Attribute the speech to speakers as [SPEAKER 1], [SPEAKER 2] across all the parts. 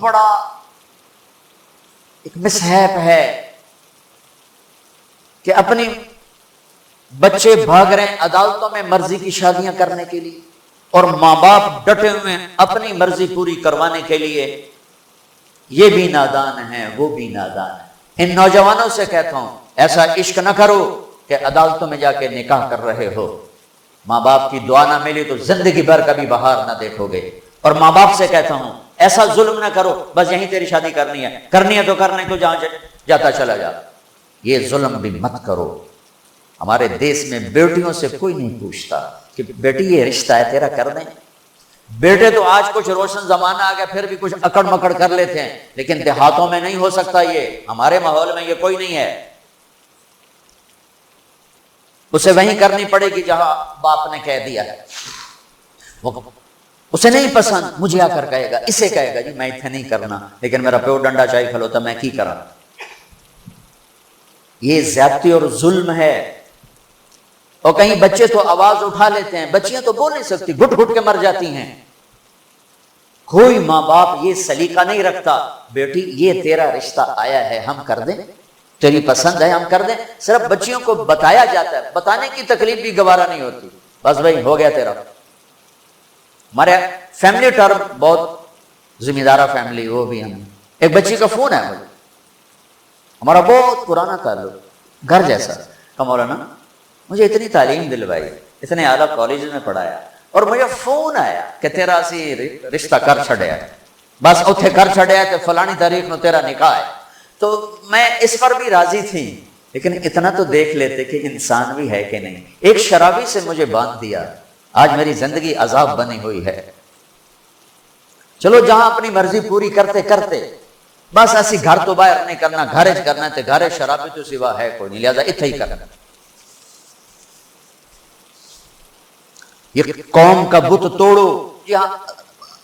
[SPEAKER 1] بڑا ایک مصحف ہے کہ اپنی بچے بھاگ رہے ہیں عدالتوں میں مرضی کی شادیاں کرنے کے لیے، اور ماں باپ ڈٹے ہوئے ہیں اپنی مرضی پوری کروانے کے لیے۔ یہ بھی نادان ہیں، وہ بھی نادان ہیں۔ ان نوجوانوں سے کہتا ہوں ایسا عشق نہ کرو کہ عدالتوں میں جا کے نکاح کر رہے ہو، ماں باپ کی دعا نہ ملی تو زندگی بھر کبھی بہار نہ دیکھو گے۔ اور ماں باپ سے کہتا ہوں ایسا ظلم نہ کرو بس یہیں تیری شادی کرنی ہے تو کرنے تو جہاں جاتا چلا جا، یہ ظلم بھی مت کرو۔ ہمارے دیس میں بیٹیوں سے کوئی نہیں پوچھتا کہ بیٹی یہ رشتہ ہے تیرا کر دیں۔ بیٹے تو آج کچھ روشن زمانہ آ گیا پھر بھی کچھ اکڑ مکڑ کر لیتے ہیں، لیکن دیہاتوں میں نہیں ہو سکتا، یہ ہمارے ماحول میں یہ کوئی نہیں ہے۔ اسے وہیں کرنی پڑے گی جہاں باپ نے کہہ دیا ہے۔ اسے نہیں پسند مجھے آ کر کہے گا، اسے کہے گا جی میں اتنے نہیں کرنا، لیکن میرا پیو ڈنڈا چاہیے کھلوتا میں کی کرا۔ یہ زیادتی اور ظلم ہے۔ اور کہیں بچے تو آواز اٹھا لیتے ہیں، بچیاں تو بول نہیں سکتی، گھٹ گھٹ کے مر جاتی ہیں۔ کوئی ماں باپ یہ سلیقہ نہیں رکھتا بیٹی یہ تیرا رشتہ آیا ہے ہم کر دیں، تیری پسند ہے ہم کر دیں۔ صرف بچیوں کو بتایا جاتا ہے، بتانے کی تکلیف بھی گوارا نہیں ہوتی، بس بھائی ہو گیا تیرا۔ ہمارے فیملی ٹرم بہت ذمہ دارہ فیملی، وہ بھی ہم ایک بچی کا فون ہے مجھے، ہمارا بہت پرانا تعلق گھر جیسا کہ مولانا مجھے اتنی تعلیم دلوائی، اتنے اعلیٰ کالج میں پڑھایا، اور مجھے فون آیا کہ تیرا اسی رشتہ کر چھڑیا ہے، بس اتنے کر چھڑیا ہے کہ فلانی تاریخ میں تیرا نکاح ہے۔ تو میں اس پر بھی راضی تھی، لیکن اتنا تو دیکھ لیتے کہ انسان بھی ہے کہ نہیں۔ ایک شرابی سے مجھے باندھ دیا، آج میری زندگی عذاب بنی ہوئی ہے۔ چلو جہاں اپنی مرضی پوری کرتے کرتے بس ایسی گھر تو باہر نہیں کرنا، گھر کرنا ہے، گھر شرابی تو سوا ہے کوئی نہیں، لہذا اتنے ہی کرنا۔ یہ قوم کا بت توڑو، یہاں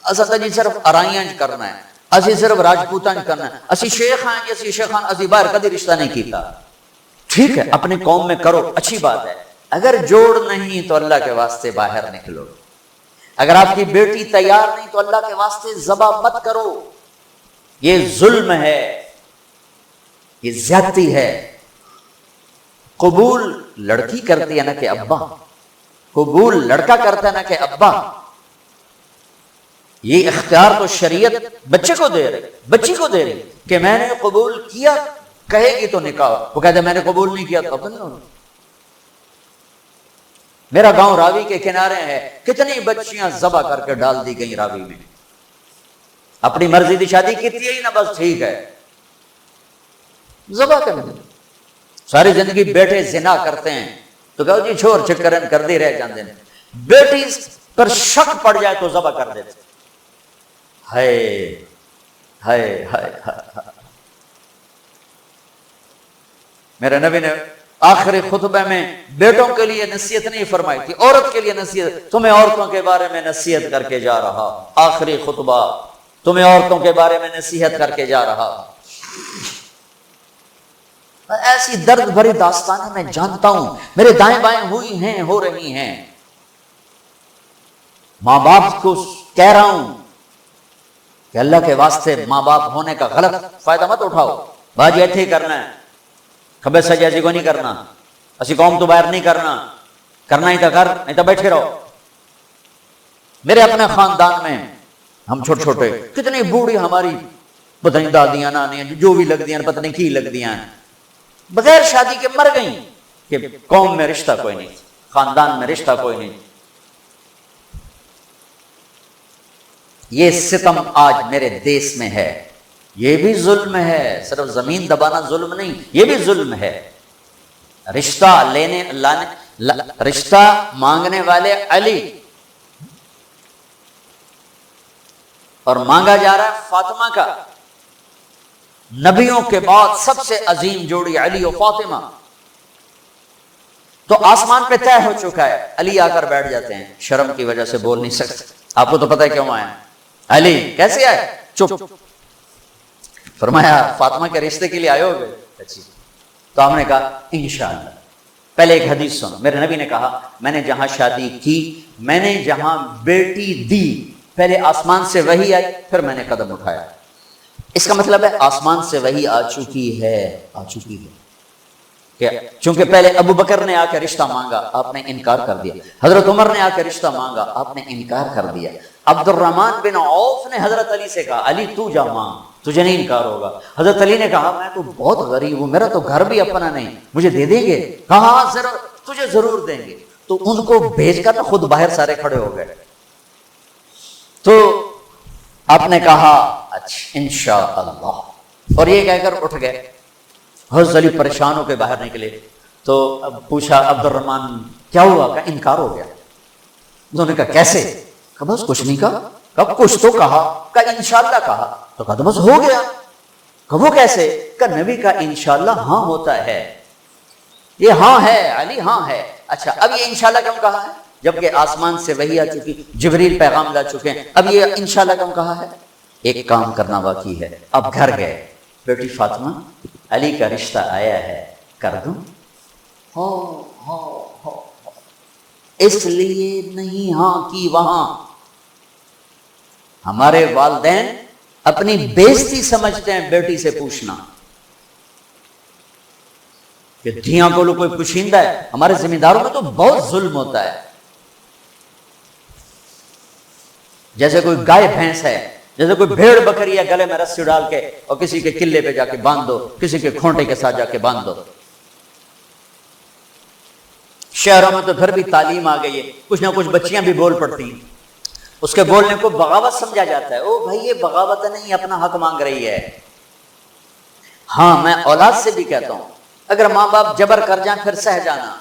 [SPEAKER 1] اسا جی صرف ارائیاں کرنا ہے، اسی صرف راجپوتاں کرنا ہے، اسی شیخ ہیں جی اسی شیخان اسی باہر کدی رشتہ نہیں کیتا۔ ٹھیک ہے اپنی قوم میں کرو، اچھی بات ہے، اگر جوڑ نہیں تو اللہ کے واسطے باہر نکلو۔ اگر آپ کی بیٹی تیار نہیں تو اللہ کے واسطے ذبح مت کرو۔ یہ ظلم ہے، یہ زیادتی ہے۔ قبول لڑکی کرتی ہے نا کہ ابا، قبول لڑکا کرتا ہے نا کہ ابا۔ یہ اختیار تو شریعت بچے کو دے رہی، بچی کو دے رہی کہ میں نے قبول کیا، کہے گی تو نکاح، وہ کہتے میں نے قبول نہیں کیا تو اب نہیں ہونا۔ میرا گاؤں راوی کے کنارے ہے، کتنی بچیاں ذبح کر کے ڈال دی گئی راوی میں، اپنی مرضی کی شادی کی تھی نا بس ٹھیک ہے، ذبح کر دی۔ ساری زندگی بیٹے زنا کرتے ہیں تو کہو جی چھوڑ چکرن کر دی رہ جاندے ہیں، بیٹی پر شک پڑ جائے تو ذبح کر دیتے۔ ہائے ہائے ہائے ہائے۔ میرے نبی نے آخری خطبہ میں بیٹوں کے لیے نصیحت نہیں فرمائی تھی، عورت کے لیے نصیحت، تمہیں عورتوں کے بارے میں نصیحت کر کے جا رہا، آخری خطبہ تمہیں عورتوں کے بارے میں نصیحت کر کے جا رہا۔ ایسی درد بھری داستانیں میں جانتا ہوں، میرے دائیں بائیں ہوئی ہیں، ہو رہی ہیں۔ ماں باپ کو کہہ رہا ہوں کہ اللہ کے واسطے ماں باپ ہونے کا غلط فائدہ مت اٹھاؤ، باجی ایتھے ہی کرنا ہے، خبر سجی ایسی کو نہیں کرنا، اسی قوم تو باہر نہیں کرنا، کرنا ہی تو کر نہیں تو بیٹھے رہو۔ میرے اپنے خاندان میں ہم چھوٹے چھوٹے کتنی بوڑھی ہماری پتہ نہیں دادیاں نانیاں جو بھی لگ دیاں پتہ نہیں کی لگ دیاں بغیر شادی کے مر گئیں کہ قوم میں رشتہ کوئی نہیں، خاندان میں رشتہ کوئی نہیں۔ یہ ستم آج میرے دیس میں ہے، یہ بھی ظلم ہے، صرف زمین دبانا ظلم نہیں، یہ بھی ظلم ہے۔ رشتہ رشتہ مانگنے والے علی اور مانگا جا رہا ہے فاطمہ کا۔ نبیوں کے بعد سب سے عظیم جوڑی علی و فاطمہ، تو آسمان پہ طے ہو چکا ہے۔ علی آ کر بیٹھ جاتے ہیں، شرم کی وجہ سے بول نہیں سکتے، آپ کو تو پتہ ہے کیوں آئے۔ علی کیسے آئے؟ چپ۔ فرمایا فاطمہ کے رشتے کے لیے آئے ہو گئے؟ اچھی۔ تو ہم نے کہا انشاءاللہ۔ پہلے ایک حدیث سنو، میرے نبی نے کہا میں نے جہاں شادی کی، میں نے جہاں بیٹی دی، پہلے آسمان سے وحی آئی، پھر میں نے قدم اٹھایا۔ اس کا مطلب ہے آسمان سے وحی آ چکی ہے کہ چونکہ پہلے ابو بکر نے آ کے رشتہ مانگا، آپ نے انکار کر دیا، حضرت عمر نے آ کے رشتہ مانگا، آپ نے انکار کر دیا، عبد الرحمن بن عوف نے حضرت علی سے کہا علی تو جا مانگ، تجھے نہیں انکار ہوگا۔ حضرت علی نے کہا میں تو بہت غریب ہوں، میرا تو گھر بھی اپنا نہیں، مجھے دے دیں گے؟ کہا ہاں ضرور، تجھے ضرور دیں گے۔ تو ان کو بھیج کر خود باہر سارے کھڑے ہو گئے۔ تو آپ نے کہا اچھا انشاءاللہ، اور یہ کہہ کر اٹھ گئے۔ حضرت علی پریشان ہو کے باہر نکلے تو اب پوچھا عبد الرحمن کیا ہوا؟ کہ انکار ہو گیا۔ انہوں نے کہا کیسے؟ کہا بس کچھ نہیں کہا۔ کہا کچھ تو کہا؟ کہا انشاءاللہ کہا۔ تو کہا بس ہو گیا۔ کہا وہ کیسے؟ کہا نبی کا انشاءاللہ ہاں ہوتا ہے، یہ ہاں ہے علی، ہاں ہے۔ اچھا اب یہ انشاءاللہ کیوں کہا ہے جبکہ آسمان سے وحی آ چکی، جبریل پیغام لا چکے ہیں، اب یہ انشاءاللہ کیوں کہا ہے؟ ایک کام کرنا باقی ہے۔ اب گھر گئے، بیٹی فاطمہ علی کا رشتہ آیا ہے، کر دوں؟ ہو اس لیے نہیں ہاں کی وہاں۔ ہمارے والدین اپنی بےزتی سمجھتے ہیں بیٹی سے پوچھنا کہ دھیاں کو کوئی پوچھیندہ ہے۔ ہمارے ذمہ داروں میں تو بہت ظلم ہوتا ہے، جیسے کوئی گائے بھینس ہے، جیسے کوئی بھیڑ بکری ہے، گلے میں رسی ڈال کے اور کسی کے قلعے پہ جا کے باندھ دو، کسی کے کھونٹے کے ساتھ جا کے باندھ دو۔ شہروں میں تو پھر بھی تعلیم آ گئی ہے، کچھ نہ کچھ بچیاں بھی بول پڑتی ہیں، اس کے بولنے کو بغاوت سمجھا جاتا ہے۔ او بھائی یہ بغاوت نہیں، اپنا حق مانگ رہی ہے۔ ہاں میں اولاد سے بھی کہتا ہوں اگر ماں باپ جبر کر جائیں پھر سہ جانا،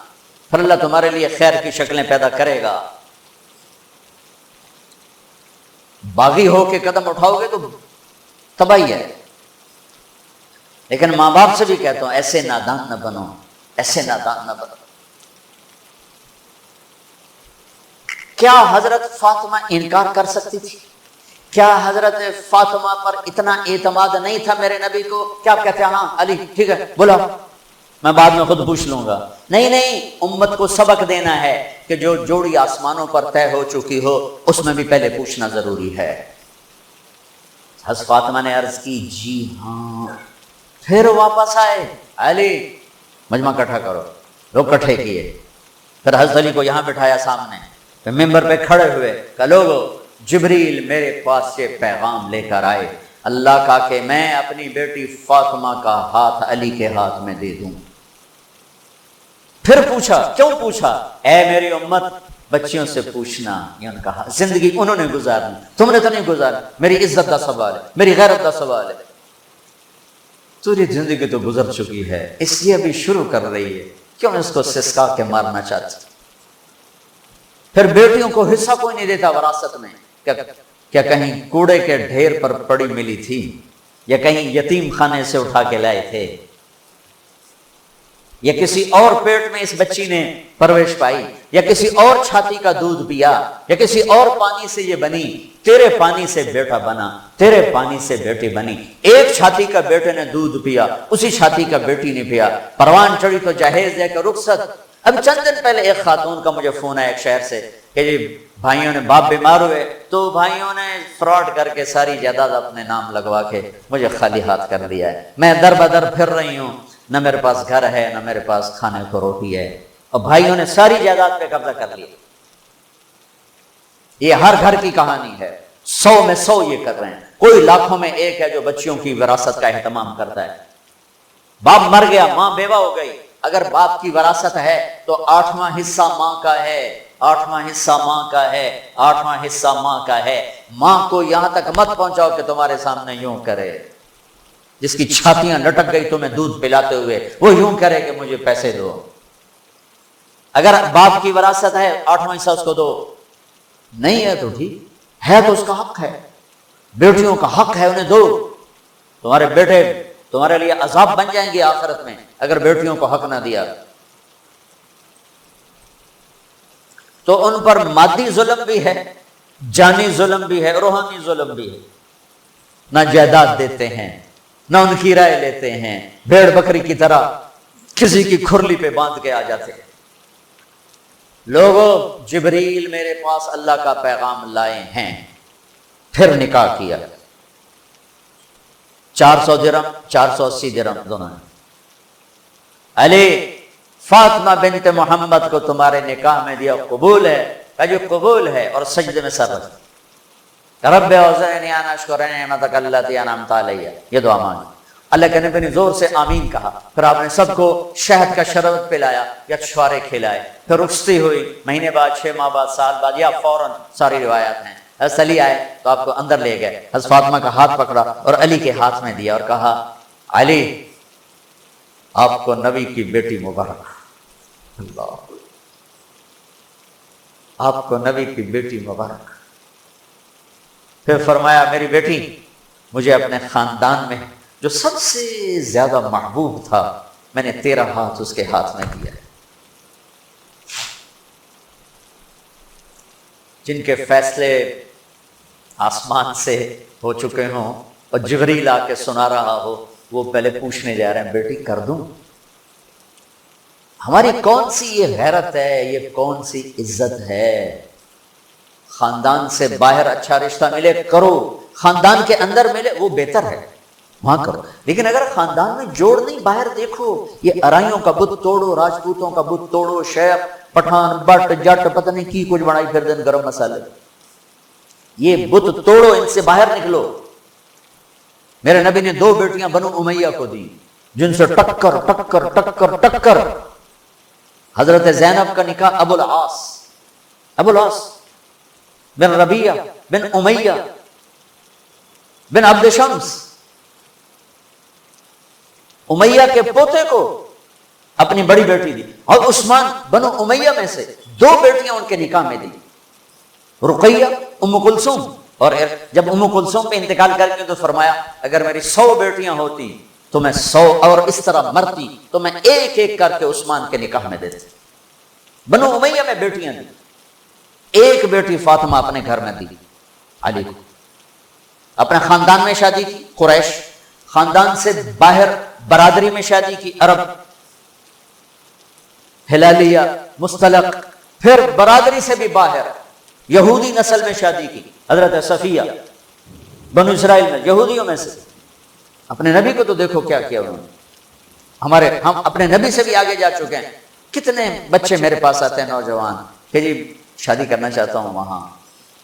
[SPEAKER 1] پھر اللہ تمہارے لیے خیر کی شکلیں پیدا کرے گا۔ باغی ہو کے قدم اٹھاؤ گے تو تباہی ہے۔ لیکن ماں باپ سے بھی کہتا ہوں ایسے نادان نہ بنو، ایسے نادان نہ بنو۔ کیا حضرت فاطمہ انکار کر سکتی تھی؟ کیا حضرت فاطمہ پر اتنا اعتماد نہیں تھا میرے نبی کو؟ کیا آپ کہتے ہیں ہاں علی ٹھیک ہے بولا، میں بعد میں خود پوچھ لوں گا؟ نہیں، امت کو سبق دینا ہے کہ جو جوڑی آسمانوں پر طے ہو چکی ہو اس میں بھی پہلے پوچھنا ضروری ہے۔ حضرت فاطمہ نے عرض کی جی ہاں، پھر واپس آئے، علی مجمع اکٹھا کرو، لوگ اکٹھے کیے، پھر حضرت علی کو یہاں بٹھایا سامنے، پھر ممبر پہ کھڑے ہوئے کہ لوگو جبریل میرے پاس یہ پیغام لے کر آئے اللہ کا کہ میں اپنی بیٹی فاطمہ کا ہاتھ علی کے ہاتھ میں دے دوں۔ پھر پوچھا، کیوں پوچھا؟ اے میری امت بچیوں سے پوچھنا، یہ ان کا زندگی انہوں نے گزارنی، تم نے تو نہیں گزارنی، میری عزت کا سوال ہے، میری غیرت کا سوال ہے۔ تیری زندگی تو گزر چکی ہے، اس لیے ابھی شروع کر رہی ہے، کیوں اس کو سسکا کے مارنا چاہتی؟ پھر بیٹیوں کو حصہ کوئی نہیں دیتا وراثت میں، کیا کہیں کوڑے کے ڈھیر پر پڑی ملی تھی یا کہیں یتیم خانے سے اٹھا کے لائے تھے یا کسی اور پیٹ میں اس بچی نے پرورش پائی یا کسی اور چھاتی کا دودھ پیا یا کسی اور پانی سے یہ بنی؟ تیرے پانی سے بیٹا بنا، تیرے پانی سے بیٹی بنی۔ ایک چھاتی کا بیٹے نے دودھ پیا، اسی چھاتی کا بیٹی نے پیا۔ پروان چڑھی تو جہیز ہے کہ رخصت۔ اب چند دن پہلے ایک خاتون کا مجھے فون آیا ایک شہر سے کہ جی بھائیوں نے باپ بیمار ہوئے تو بھائیوں نے فراڈ کر کے ساری جائیداد اپنے نام لگوا کے مجھے خالی ہاتھ کر دیا ہے، میں در بدر پھر رہی ہوں، نہ میرے پاس گھر ہے نہ میرے پاس کھانے کو روٹی ہے، اور بھائیوں نے ساری جائیداد پہ قبضہ کر لیا۔ یہ ہر گھر کی کہانی ہے، 100 میں 100 یہ کر رہے ہیں، کوئی لاکھوں میں ایک ہے جو بچیوں کی وراثت کا اہتمام کرتا ہے۔ باپ مر گیا، ماں بیوہ ہو گئی، اگر باپ کی وراثت ہے تو 8واں حصہ ماں کا ہے، 8واں حصہ ماں کا ہے، 8واں حصہ ماں کا ہے۔ ماں کو یہاں تک مت پہنچاؤ کہ تمہارے سامنے یوں کرے، جس کی چھاتیاں لٹک گئی تمہیں دودھ پلاتے ہوئے وہ یوں کرے کہ مجھے پیسے دو۔ اگر باپ کی وراثت ہے 8واں حصہ اس کو دو، نہیں ہے تو ٹھیک ہے، تو اس کا حق ہے، بیٹیوں کا حق ہے، انہیں دو۔ تمہارے بیٹے تمہارے لیے عذاب بن جائیں گے آخرت میں اگر بیٹیوں کو حق نہ دیا تو۔ ان پر مادی ظلم بھی ہے، جانی ظلم بھی ہے، روحانی ظلم بھی ہے۔ نہ جائیداد دیتے ہیں، نہ ان کی رائے لیتے ہیں، بھیڑ بکری کی طرح کسی کی کھرلی پہ باندھ کے آ جاتے ہیں۔ لوگوں جبریل میرے پاس اللہ کا پیغام لائے ہیں، پھر نکاح کیا۔ 400 درہم 480 درہم دونوں ہیں۔ علی فاطمہ بنت محمد کو تمہارے نکاح میں دیا، قبول ہے؟ کہا جو قبول ہے، اور سجدے میں سر رکھ، رب اوزعنی ان اشکر نعمتک التی انعمت علی، یہ دعا مانگی۔ اللہ کے نبی نے زور سے آمین کہا، پھر آپ نے سب کو شہد کا شربت پلایا یا چھوارے کھلائے، پھر رخصتی ہوئی، مہینے بعد 6 ماہ بعد سال بعد یا فوراً، ساری روایات ہیں۔ حضرت علی آئے تو آپ کو اندر لے گئے، حضرت فاطمہ کا ہاتھ پکڑا اور علی کے ہاتھ میں دیا اور کہا علی آپ کو نبی کی بیٹی مبارک، اللہ آپ کو نبی کی بیٹی مبارک۔ پھر فرمایا میری بیٹی، مجھے اپنے خاندان میں جو سب سے زیادہ محبوب تھا، میں نے تیرا ہاتھ اس کے ہاتھ میں دیا ہے، جن کے فیصلے آسمان سے ہو چکے ہوں اور جبریل آ کے سنا رہا ہو، وہ پہلے پوچھنے جا رہے ہیں بیٹی کر دوں؟ ہماری کون سی یہ غیرت ہے، یہ کون سی عزت ہے؟ خاندان سے باہر اچھا رشتہ ملے کرو، خاندان کے اندر ملے وہ بہتر ہے، وہاں کرو۔ لیکن اگر خاندان میں جوڑ نہیں، باہر دیکھو، یہ ارائیوں کا بت توڑو، راجپوتوں کا بت توڑو، شیخ پٹھان بٹ جٹ پتہ نہیں کی کچھ بنائی پھر دن گرم مسالے، یہ بت توڑو، ان سے باہر نکلو۔ میرے نبی نے 2 بیٹیاں بنو امیہ کو دی، جن سے ٹکر ٹکر ٹکر ٹکر۔ حضرت زینب کا نکاح ابو العاص بن ربیعہ بن امیہ بن عبد شمس، امیہ کے پوتے کو اپنی بڑی بیٹی دی، اور عثمان بنو امیہ میں سے 2 بیٹیاں ان کے نکاح میں دی، رقیہ ام کلثوم۔ اور جب ام کلثوم پہ انتقال کر کے تو فرمایا اگر میری 100 بیٹیاں ہوتی تو میں 100 اور اس طرح مرتی تو میں ایک ایک کر کے عثمان کے نکاح میں دیتے۔ بنو امیہ میں بیٹیاں دی، ایک بیٹی فاطمہ اپنے گھر میں دی علی کو، اپنے خاندان میں شادی کی قریش، خاندان سے باہر برادری میں شادی کی عرب، ہلالیہ مستلق، پھر برادری سے بھی باہر یہودی نسل میں شادی کی، حضرت صفیہ بنو اسرائیل میں یہودیوں میں سے۔ اپنے نبی کو تو دیکھو کیا کیا انہوں نے، ہم اپنے نبی سے بھی آگے جا چکے ہیں۔ کتنے بچے میرے پاس آتے ہیں نوجوان کہ جی شادی کرنا چاہتا ہوں، وہاں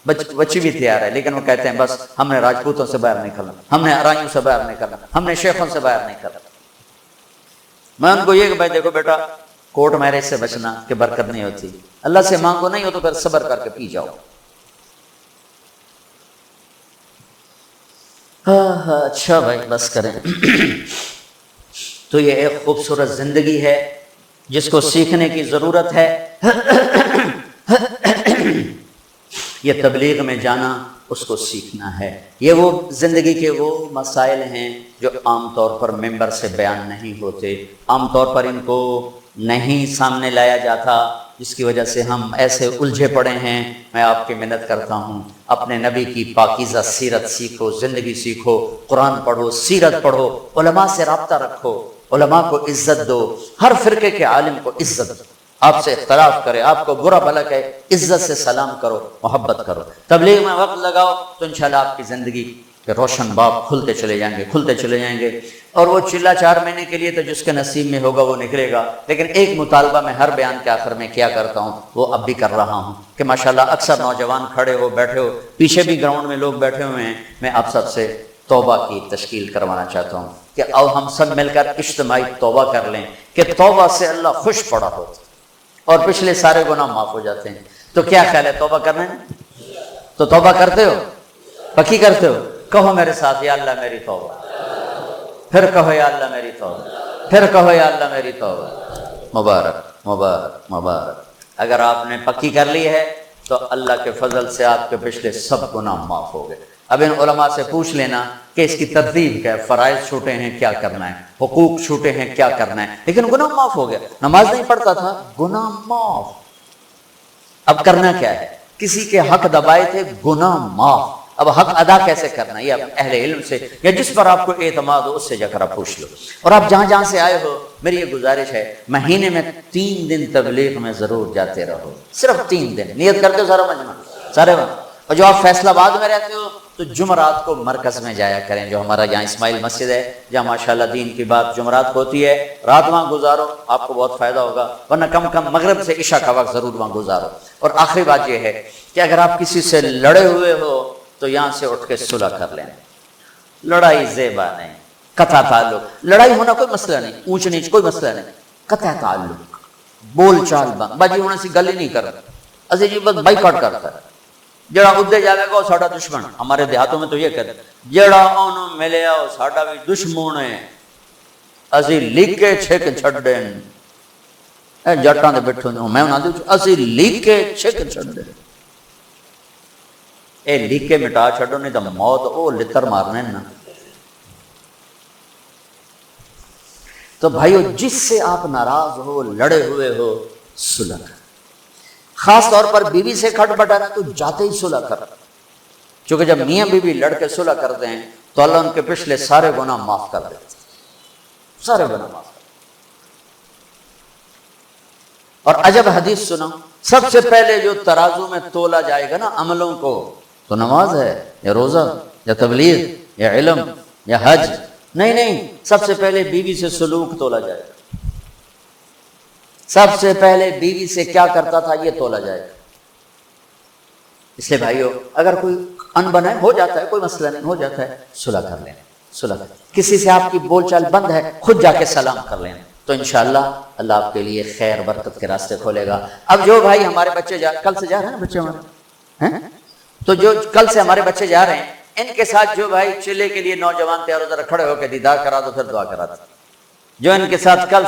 [SPEAKER 1] بچی بھی تیار ہے، لیکن وہ کہتے ہیں بس ہم نے راجپوتوں سے باہر نکلنا، ہم نے ارائیوں سے باہر نکلنا، ہم نے شیخوں سے باہر نکلنا۔ میں ان کو یہ کہ بھائی دیکھو بیٹا، کورٹ میرج سے بچنا کہ برکت نہیں ہوتی، اللہ سے مانگو، نہیں ہو تو پھر صبر کر کے پی جاؤ۔ اچھا بھائی بس کریں۔ تو یہ ایک خوبصورت زندگی ہے جس کو سیکھنے کی ضرورت ہے۔ یہ تبلیغ میں جانا، اس کو سیکھنا ہے۔ یہ وہ زندگی کے وہ مسائل ہیں جو عام طور پر ممبر سے بیان نہیں ہوتے، عام طور پر ان کو نہیں سامنے لایا جاتا، جس کی وجہ سے ہم ایسے الجھے پڑے ہیں۔ میں آپ کی منت کرتا ہوں اپنے نبی کی پاکیزہ سیرت سیکھو، زندگی سیکھو، قرآن پڑھو، سیرت پڑھو، علماء سے رابطہ رکھو، علماء کو عزت دو، ہر فرقے کے عالم کو عزت دو، آپ سے اختلاف کرے، آپ کو برا بھلا کہے، عزت سے سلام کرو، محبت کرو، تبلیغ میں وقت لگاؤ، تو انشاءاللہ آپ کی زندگی کے روشن باب کھلتے چلے جائیں گے۔ اور وہ چلا 4 مہینے کے لیے تو جس کے نصیب میں ہوگا وہ نکلے گا۔ لیکن ایک مطالبہ میں ہر بیان کے آخر میں کیا کرتا ہوں، وہ اب بھی کر رہا ہوں کہ ماشاءاللہ اکثر نوجوان کھڑے ہو بیٹھے ہو، پیچھے بھی گراؤنڈ میں لوگ بیٹھے ہوئے ہیں، میں آپ سب سے توبہ کی تشکیل کروانا چاہتا ہوں کہ آؤ ہم سب مل کر اجتماعی توبہ کر لیں کہ توبہ سے اللہ خوش پڑا ہوتا اور پچھلے سارے گناہ معاف ہو جاتے ہیں۔ تو کیا خیال ہے توبہ کرنے میں؟ تو توبہ کرتے ہو؟ پکی کرتے ہو؟ کہو میرے ساتھ یا اللہ میری توبہ، پھر کہو یا اللہ میری توبہ، پھر کہو یا اللہ میری توبہ۔ مبارک مبارک مبارک۔ اگر آپ نے پکی کر لی ہے تو اللہ کے فضل سے آپ کے پچھلے سب گناہ معاف ہو گئے۔ اب ان علماء سے پوچھ لینا کہ اس کی ترتیب کیا ہے، فرائض چھوٹے ہیں کیا کرنا ہے، حقوق چھوٹے ہیں کیا کرنا ہے، لیکن گناہ معاف ہو گیا۔ نماز نہیں پڑھتا تھا، گناہ معاف۔ اب کرنا کیا ہے؟ کسی کے حق دبائے تھے، گناہ معاف۔ اب حق ادا کیسے کرنا، یہ اہل علم سے یا جس پر آپ کو اعتماد ہو اس سے جا کر آپ پوچھ لو۔ اور آپ جہاں جہاں سے آئے ہو، میری یہ گزارش ہے مہینے میں 3 دن تبلیغ میں ضرور جاتے رہو، صرف 3 دن نیت کرتے ہو، سارا مجمع سارے وقت۔ اور جو آپ فیصل آباد میں رہتے ہو تو جمعرات کو مرکز میں جایا کریں، جو ہمارا یہاں اسماعیل مسجد ہے جہاں ماشاءاللہ دین کی بات جمعرات کو ہوتی ہے، رات وہاں گزارو، آپ کو بہت فائدہ ہوگا، ورنہ کم کم مغرب سے عشاء کا وقت ضرور وہاں گزارو۔ اور آخری بات یہ ہے کہ اگر آپ کسی سے لڑے ہوئے ہو تو یہاں سے اٹھ کے صلح کر لیں۔ لڑائی زیبا نہیں، قطع تعلق، لڑائی ہونا کوئی مسئلہ نہیں، اونچ نیچ کوئی مسئلہ نہیں، قطع تعلق، بول چال بند، باجی ہونے سے گل ہی نہیں کر رہا، اسی جی بس بائیکاٹ کرتا ہے، جڑا ادھے جاوے گا وہ ساڈا دشمن۔ ہمارے دیہاتوں میں تو یہ کہتے ہیں جڑا اونوں ملیا وہ ساڈا بھی دشمن ہے، اسی لکھ کے چھک چھڈیں، اے جٹاں دے بیٹھے ہوں میں انہاں دے اسی لکھ کے چھک چھڈیں، اے لکھ کے مٹا چھڈو نہیں تو موت او لتر مارنے نا۔ تو بھائیو جس سے آپ ناراض ہو، لڑے ہوئے ہو، صلح کریں۔ خاص طور پر بیوی سے کھٹ بٹا تو جاتے ہی صلح کر، چونکہ جب میاں بیوی لڑ کے صلح کرتے ہیں تو اللہ ان کے پچھلے سارے گناہ معاف کر دیتے ہیں، سارے گناہ معاف کر دیتے ہیں۔ اور عجب حدیث سنا، سب سے پہلے جو ترازو میں تولا جائے گا نا عملوں کو، تو نماز ہے یا روزہ یا تبلیغ یا علم یا حج، نہیں، سب سے پہلے بیوی سے سلوک تولا جائے گا، سب سے پہلے بیوی سے کیا کرتا تھا یہ تولا جائے گا۔ اس لیے بھائیو اگر کوئی انبن ہے، ہو جاتا ہے، کوئی مسئلہ نہیں، ہو جاتا ہے، صلح کر لیں، صلح کر لیں۔ کسی سے آپ کی بول چال بند ہے، خود جا کے سلام کر لیں، تو انشاءاللہ اللہ آپ کے لیے خیر برکت کے راستے کھولے گا۔ اب جو بھائی ہمارے بچے کل سے جا رہے ہیں بچے ہمارے، تو جو کل سے ہمارے بچے جا رہے ہیں، ان کے ساتھ جو بھائی چلے کے لیے نوجوان تیار ہو ذرا کھڑے ہو کے دیدار کرا دو، پھر دعا کرا دو۔ جو ان کے ساتھ کل